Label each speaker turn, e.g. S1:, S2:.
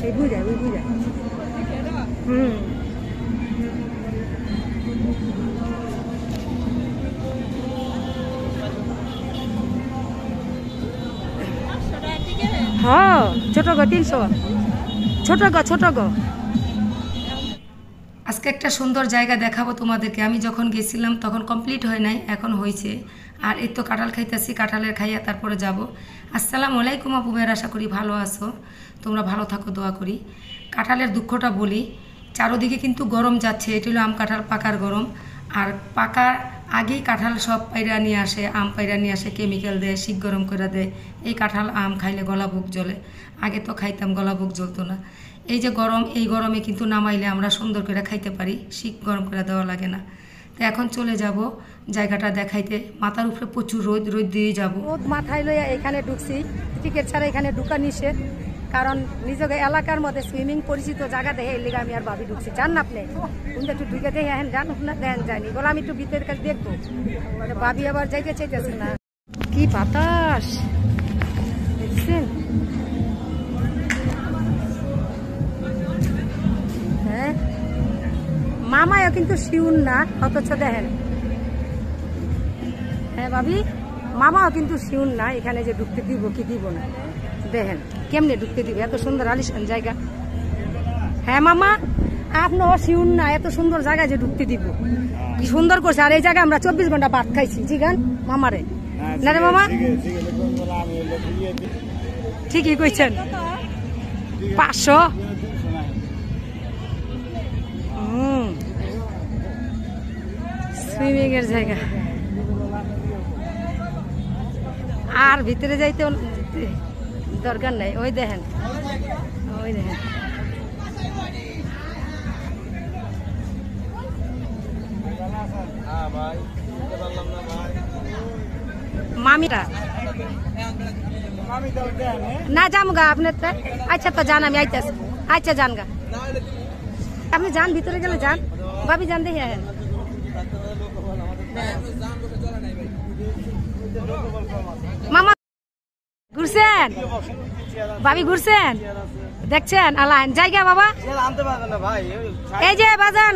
S1: এই বুঝা ওই বুঝা হুম হ্যাঁ ছোট গো 300 ছোট গো আজকে একটা সুন্দর জায়গা দেখাবো তোমাদেরকে। আমি যখন গেছিলাম তখন কমপ্লিট হয় নাই, এখন হয়েছে। আর এই তো কাঁঠাল খাইতেছি, কাঁঠালের খাইয়া তারপরে যাব। আসসালামু আলাইকুম আপু ভাইয়ের, আশা করি ভালো আছো, তোমরা ভালো থাকো, দোয়া করি। কাঁঠালের দুঃখটা বলি, চারোদিকে কিন্তু গরম যাচ্ছে, এটা হলো আম কাঁঠাল পাকার গরম। আর পাকার আগেই কাঁঠাল সব পায়রা নিয়ে আসে, আম পায়রা নিয়ে আসে, কেমিক্যাল দেয়, শিক গরম করে দেয়। এই কাঁঠাল আম খাইলে গলা বুক জ্বলে, আগে তো খাইতাম গলা বুক জ্বলতো না। এই যে গরম, এই গরমে কিন্তু নামাইলে আমরা সুন্দর করে খাইতে পারি, শিক গরম করে দেওয়া লাগে না। তো এখন চলে যাব জায়গাটা দেখাইতে। মাথার উপরে প্রচুর রোদ, রোদ দিয়ে যাব। রোদ মাথায় লইয়া এখানে ঢুকছি, টিকিট ছাড়া এখানে ঢুকা নিষেধ, কারণ নিজেকে এলাকার মধ্যে সুইমিং পরিচিত জায়গা দেখে এর লিগে আমি আর ভাবি ঢুকছি। জান না আপনি কিন্তু একটু ঢুকে দেখে এখন জান না, দেন যায়নি বলে আমি একটু ভিতরের কাছে দেখবো, ভাবি আবার যাইতে চাইতেছে না। কি বাতাস দেখছেন, হ্যাঁ মামাও কিন্তু শিউন না, অথচ দেখেন, হ্যাঁ ভাবি মামাও কিন্তু শিউন না এখানে যে ঢুকতে দিব কি দিব না, দেখেন কেমনে ঢুকতে দিবে, এত সুন্দর আলিশান জায়গা। হ্যাঁ মামা আপনিও শিউন না, এত সুন্দর জায়গায় যে ঢুকতে দিব, কি সুন্দর করছে। আর এই জায়গায় আমরা 24 ঘন্টা ভাত খাইছি, জিগান মামারে না রে মামা, ঠিকই কইছেন। 500 সুইমিং এর জায়গা, আর ভিতরে যাইতে দরকার নাই। ওই দেখেন, ওই দেখেন মামিটা না যামগা আপনার। আচ্ছা তো যান, আমি আইতেছি। আচ্ছা যান গা, আপনি যান, ভিতরে গেলে যান, ভাবি যান দেখি। মামা ঘুরছেন, ভাবি ঘুরছেন, দেখছেন আলাইন জায়গা বাবা, এই যে বাজান